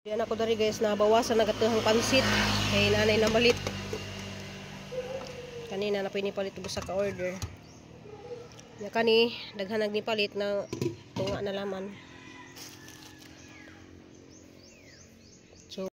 Yan ako dari guys, nabawasan na gatuhang pansit. Kay nanay na malit. Kanina na pinipalit ubo sa ka-order. Ya kani daghan nagnipalit na tunga na laman. So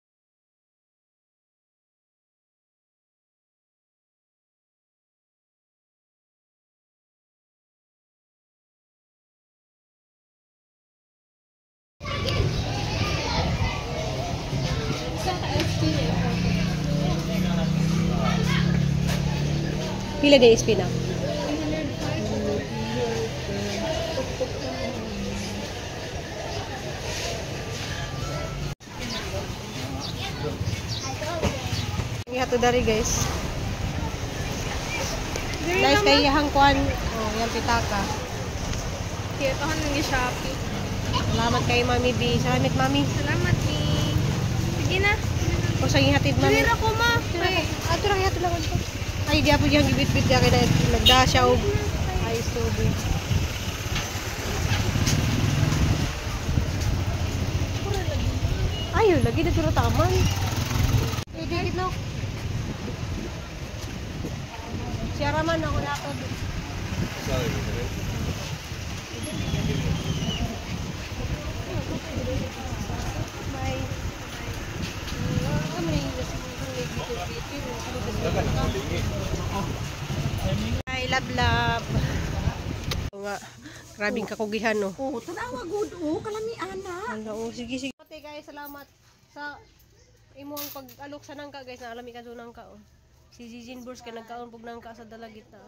pila guys pina? Ihato dari guys. Guys kay yahang kuan. Oh, yang pitaka. Kaya ito nang i-Shopee. Salamat kay Mami B. Salamat Mami. Salamat ni. Sige na. O sa ihatid Mami. Dira ko ma. Ay, ato ra ihatid lang ko. Ay di apo yang gibit-bit ya kay nagdasya og ice tubig. Ayo lagi na turo taman. Eh dikit no. Siya raman ako nato. Bye. Ay love. Nga, grabing kakugihan no. oh, tanawa good oh, kalami ana. Hello, sige. Pati guys, salamat sa imong pag-alok sa nangka guys, na alami ka do nangka oh. Si Zizin Burs kay nagkaon pug nangka sa dalagit na.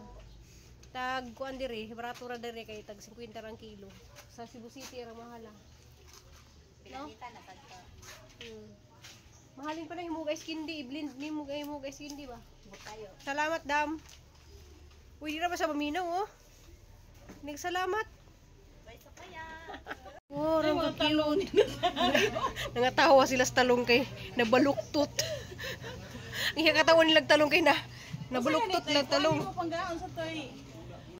Tag kuan diri, barato ra diri kay tag 50 rang kilo. Sa Cebu City ra mahala. Pinakita na kadto. Mahalin pa na himo guys kindi, i-blend nimo guys kindi ba? Butayo. Salamat dam. Uy, dira ba sa maminaw oh? Nagsalamat. Oh, rang talong. Nangatawa sila sa talong kay nabaluktot. Ang katawan nilang talong kay nabaluktot lang talong.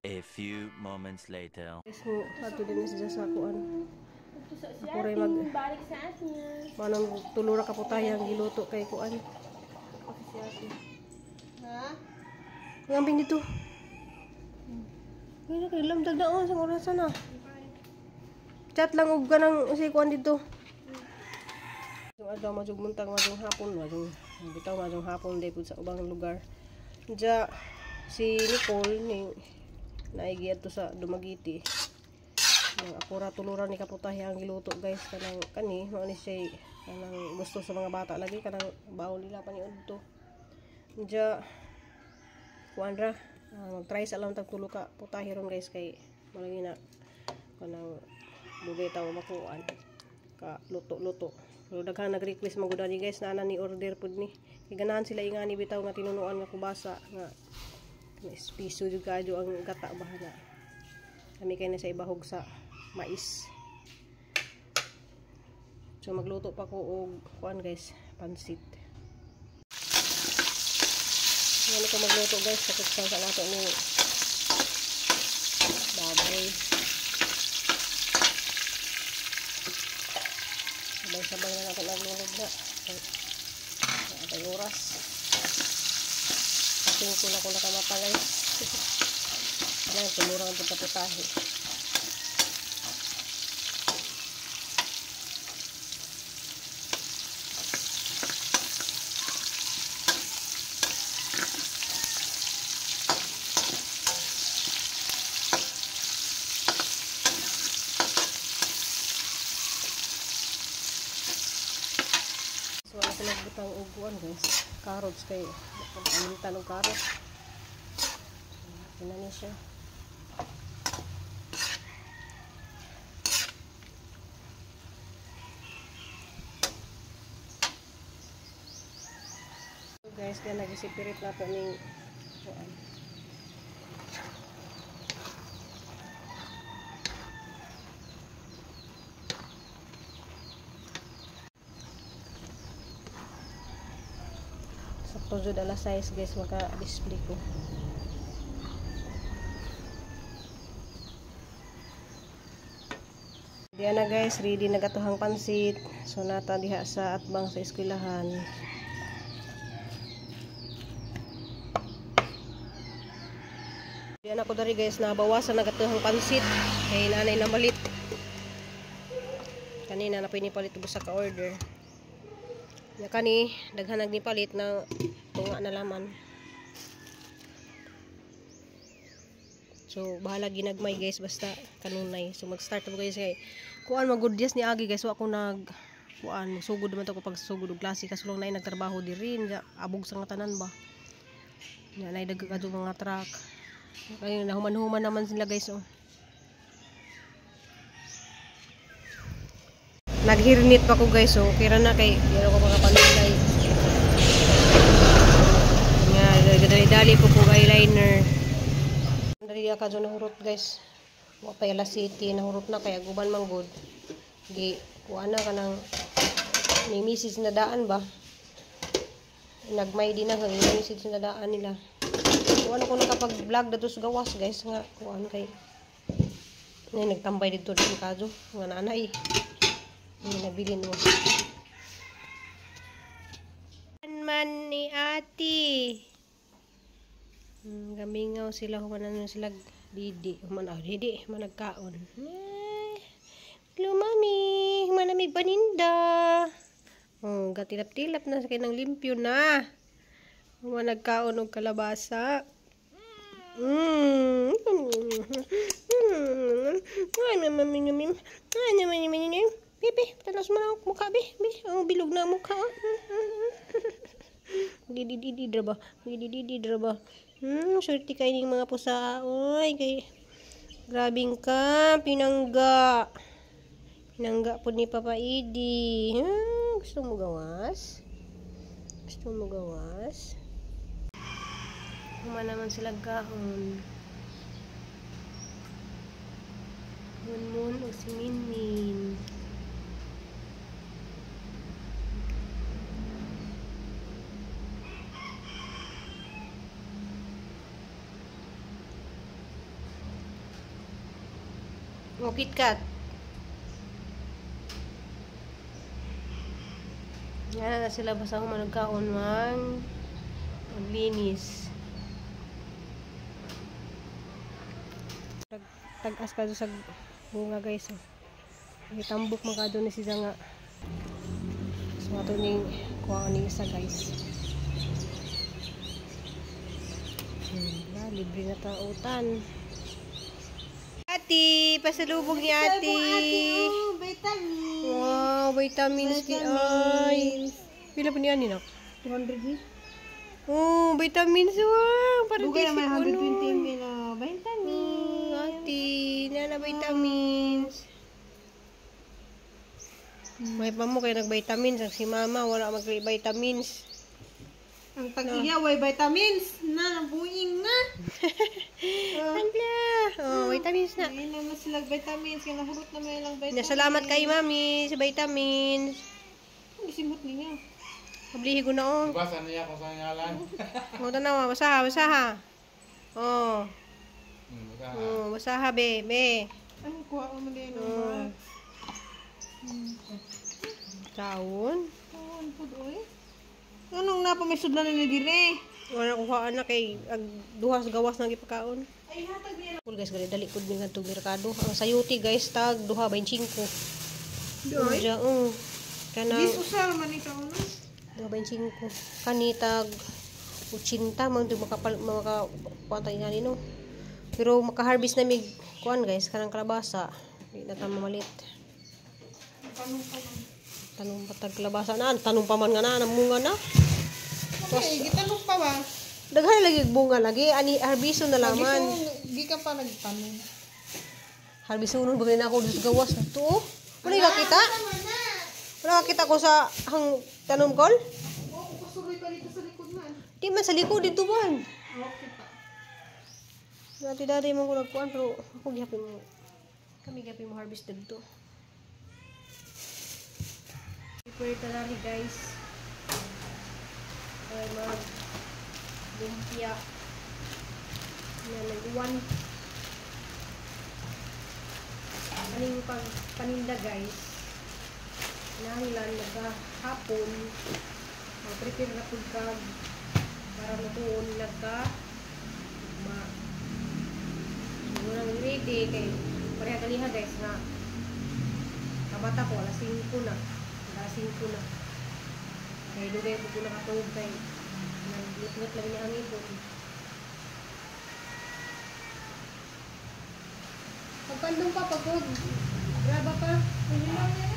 A few moments later. So, ato din sa sakuan. Ako ray manang tulura ka putayang giluto kay kuan. Ha? Ngambing dito. Kaya kay lamdag daon sa orasan na. Chat lang og kanang si kuan dito. Yung adlaw majug muntang majung hapon bitaw majung hapon day pud sa ubang lugar. Ja si Nicole ni naigi adto sa Dumaguete. Ang apura tuluran ni kaputahe ang giluto guys kanang kani mao ni siya kanang gusto sa mga bata lagi kanang baon nila pa ni udto. Ja kuan ra mag-try sa lang tag tulo ka putahe ron guys kay malagi na kanang dugay tawo makuan ka luto-luto. Pero daghan nag-request magud ni guys na ana ni order pud ni. Kay ganahan sila ingani bitaw nga tinunuan nga kubasa nga piso jud kadyo ang gata bahana. Kami kay na sa ibahog sa mais. So magluto pa ko og kuan guys, pansit. Yan ko magluto guys sa kutsang sa nato ni baboy. Sabay-sabay na natin naglulog na. Atay oras. Tingin ko na kung nakamapalay. Ayan, tumurang ang pagkaputahe. So, wala ko nagbutang uguan guys. Carrots kay amintan og carrots. Ina ni siya. So guys, kaya nag-separate na po ning kuan. Sakto jud ala size guys maka-display ko. Diyan na guys, ready na gatuhang pansit. So nata diha sa atbang sa eskwelahan. Diyan ako dari guys, nabawasan na gatuhang pansit. Kay nanay na malit. Kanina na pinipalit ubos sa ka-order. Ya kani daghan nagnipalit na tunga na laman. So bahala ginagmay guys basta kanunay. So mag-start ako guys kay kuan magudyas ni agi guys wa ko nag kuan sugod man to ko pag sugod og klase kasulong nay nagtrabaho diri abog sa nga tanan ba. Nya nay dagkado mga truck. Kaya nahuman-human naman sila guys oh. Naghirnit pa ko guys so kira na kay dira ko makapanulay. Nya dali-dali ko eyeliner. Dari ka dyan nahurot guys. Wa pa yala city nahurot na kaya guban man good. Gi kuan na kanang may message na daan ba. Nagmay din na kay message na daan nila. Kuan ako nakapag-vlog datos gawas guys nga kuan kay nay nagtambay dito din kadto nga nanay. Ni nabilin mo. Man ni ati. Gamingaw sila humanan sila didi. Didi managkaon. Hello mami, manamig paninda. Oh, gatilap-tilap na sa kinang limpyo na. Managkaon og kalabasa. Ano mami. Bibi, talas mo na mukha, bi. Ang bilog na mukha. Didi draba. Didi draba. Surti kayo ng mga pusa. Oy, kay grabing ka. Pinangga po ni Papa Idi. Gusto mo gawas? Huma naman sila gahon. Munmun o si Minmin. O KitKat. Yan na sila basta kung managkaon man maglinis. Tag-as ka sa bunga guys. Itambok man ka doon ni siya nga. So ato ning kuha ni isa guys. Libre na tautan. Ati, pasalubog ni ati. Vitamin. Wow, vitamins di ay. Pila pa niyan ni nak? 200 Oh, vitamins wow. Para Dugay di naman si 120 ml vitamin. Ati, nana vitamins. May pa mo kay nag-vitamins si mama wala mag-vitamins. Ang tag-iya way vitamins na nabuing na. Hala. Oh, vitamins na. Hindi naman sila vitamins kaya nahurot na may lang vitamins. Salamat kay mami sa vitamins. Ang isimot niya. Pablihi ko na oh. Basa niya kung saan ngalan. Oh, tanawa, basaha. Oh. Basa. Oh, basaha be. Ay, kuha ko mo din. Oh. Taon. Kuhaan po doy. Anong napamisod na nila dire? Wala ko na kay duhas gawas ng ipakaon. Ay, hatag niya. Cool guys, dali kud mi ngadto merkado. Ang sayuti guys tag 2.25. Doy? Kana Dis usal man ikaw no? 2.25. Kani tag 80 man maka kuantay nga nino. Pero maka-harvest na mig kuan guys kanang kalabasa. Di na ta mamalit. Tanong pa tag kalabasa na, tanong pa man nga na namunga na. Okay, gitanong pa ba? Daghan lagi bunga lagi ani harbiso na laman. Di ka pa nagtanong. Harbiso nun bagay na ako dus gawas na to. Wala ka kita? Wala ka kita ko sa hang tanom kol? Oo, pasuloy pa dito sa likod man. Di man sa likod dito man. Okay pa. Dati-dati man ko nagkuhan pero ako gihapin mo. Kami gihapin mo harvest dito. Prepare talaga guys. Ay mag lumpia. Yan, nag-1. kaning paninda guys. Nahanglan nagkahapon. Mag-prepare na food kag para lutuon nagka nang ready kay pareha kaliha guys nga kabata ko alas 5 na. Alas 5 na. Kay dugay ko nakatulog kay naglit-lit lang niya ang ipon. Pagpandong ka, pagod. Graba ka. Hindi lang yan.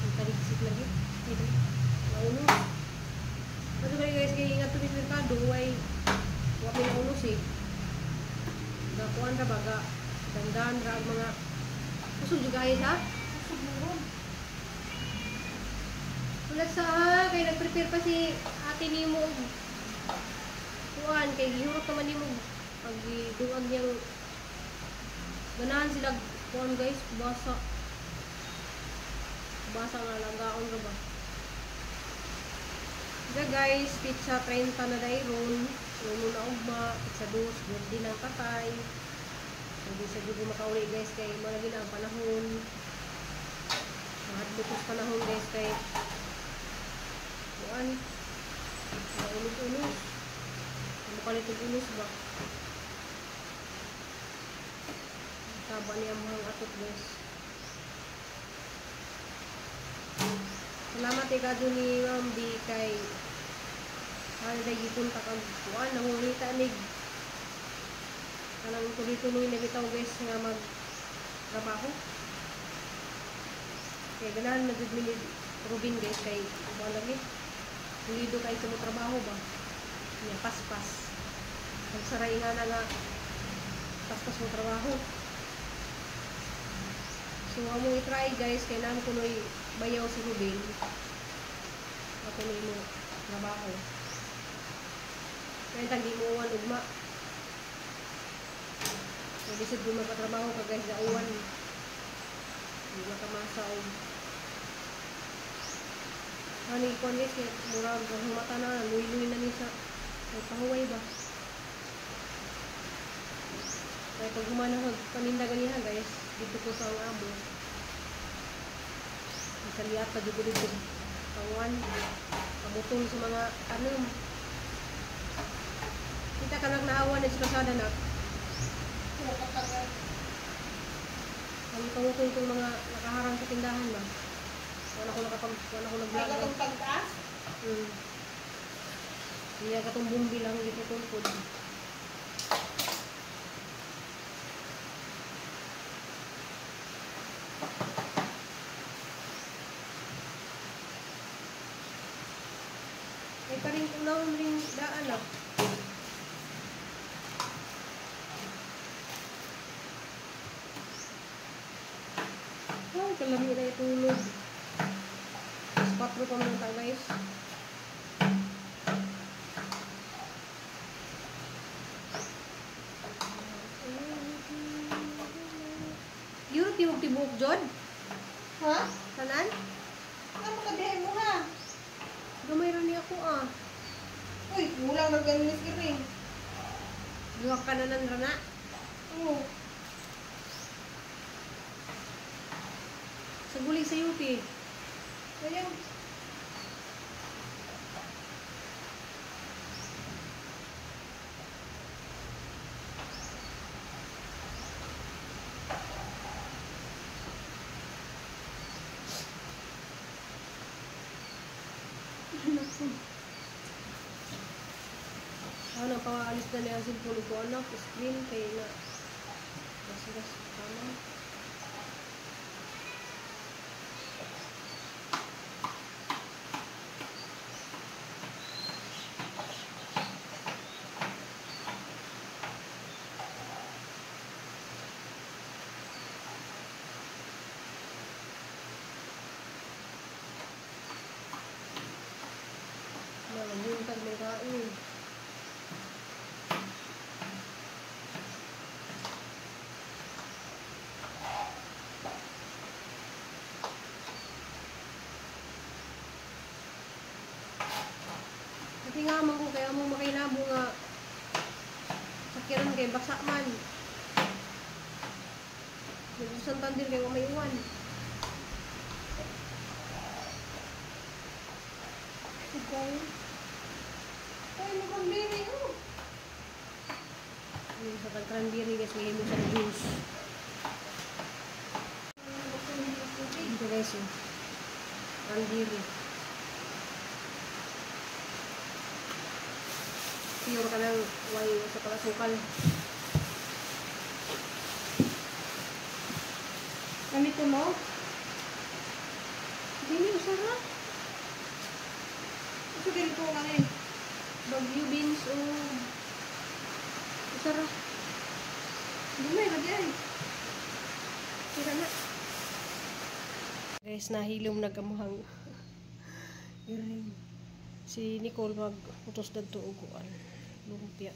Ang taligsik lagi. Ito. Nauno. Kasi bali guys, kaya ingat tumit merkado, ay huwag may naunos eh. Gakuan ra baga. Dandan ra ang mga kusog juga ayun ha? Wala sa kay nag-prepare pa si ate ni mo. Kuan, kay gihurot naman ni mo. Pag-duwag niyang ganahan sila kuan guys, basa. Basa nga langgaon ra ba. Diba guys, pizza 30 na dayron. Uno na ugma, pizza 2, din ang patay. Hindi sa dugo makauli guys kay malagi na ang panahon. Mahadlo ko sa panahon guys kay kuan. Unos-unos. Ano kalit yung unos ba? Taba niya mga atot guys. Salamat ikado ni Ma'am B kay haliday gipunta kang kuan nangungita nig kanang tuloy-tuloy na bitaw guys nga mag-trabaho. Kaya ganahan na gud ni Robin guys kay kuan lagi. Lido kay sa trabaho ba? Niya paspas. Nagsaray nga na nga paspas mo trabaho. So amo i-try guys kay nang kunoy bayaw si Robin. Ako ni mo trabaho. Kaya tagi mo uwan ugma. So lisod ko magpatrabaho ka guys sa uwan. Hindi makamasa o. Ano ikon guys, murag humata na, luy-luy na niya sa pahuway ba. Kaya pag humanahag paninda ganihan guys, dito ko sa ang amo. Isaliat pa dito panguan, pamutong sa mga tanong. Kita ka nang naawan na sa kasada na. Ang pamutong itong mga nakaharang sa tindahan ba. Wala ko nag-vlog. Ay, katong pagtaas? Hindi katong bumbi lang dito tungkod. Ay paring unaw ring daan ah. Ay, kalami na itulog. 4 pa muna tayo guys. Yun, tibok-tibok, Jod? Ha? Tanan? Ano makabihay mo ha? Gamay rin niya ako ah. Uy, kulang na ganis ka rin. Luwak ka na ng rana. Oo. Sa guling sa UP. Ayaw. Ano, pawaalis na niya ang cellphone ko, anak, screen, kaya na. Basigas, tama. Yung tag may kain. Kasi nga man ko kaya mo makainabo nga sakiran kay basa man. Santander kayo may iwan. Okay. Ay, magambiri, oh. Yung sa tag-cranberry guys, may mo sa juice. Ito guys, yung cranberry. Pure ka ng way sa palasukal. Ganito, no? Hindi mo sarap. Ito ganito ka eh. Bagyo beans o sarap. Dumay, lagyan. Tira na. Guys, nahilom na kamuhang iring. Si Nicole mag-utos na tuuguan. Lumpia.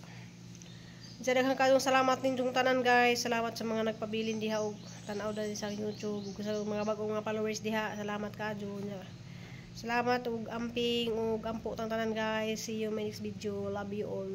Sa daghang kayong salamat ninyong tanan guys. Salamat sa mga nagpabilin diha og tanaw dali sa YouTube. Sa mga bagong mga followers diha, salamat kadyo nya. Salamat og amping og ampo tang tanan guys. See you in my next video. Love you all.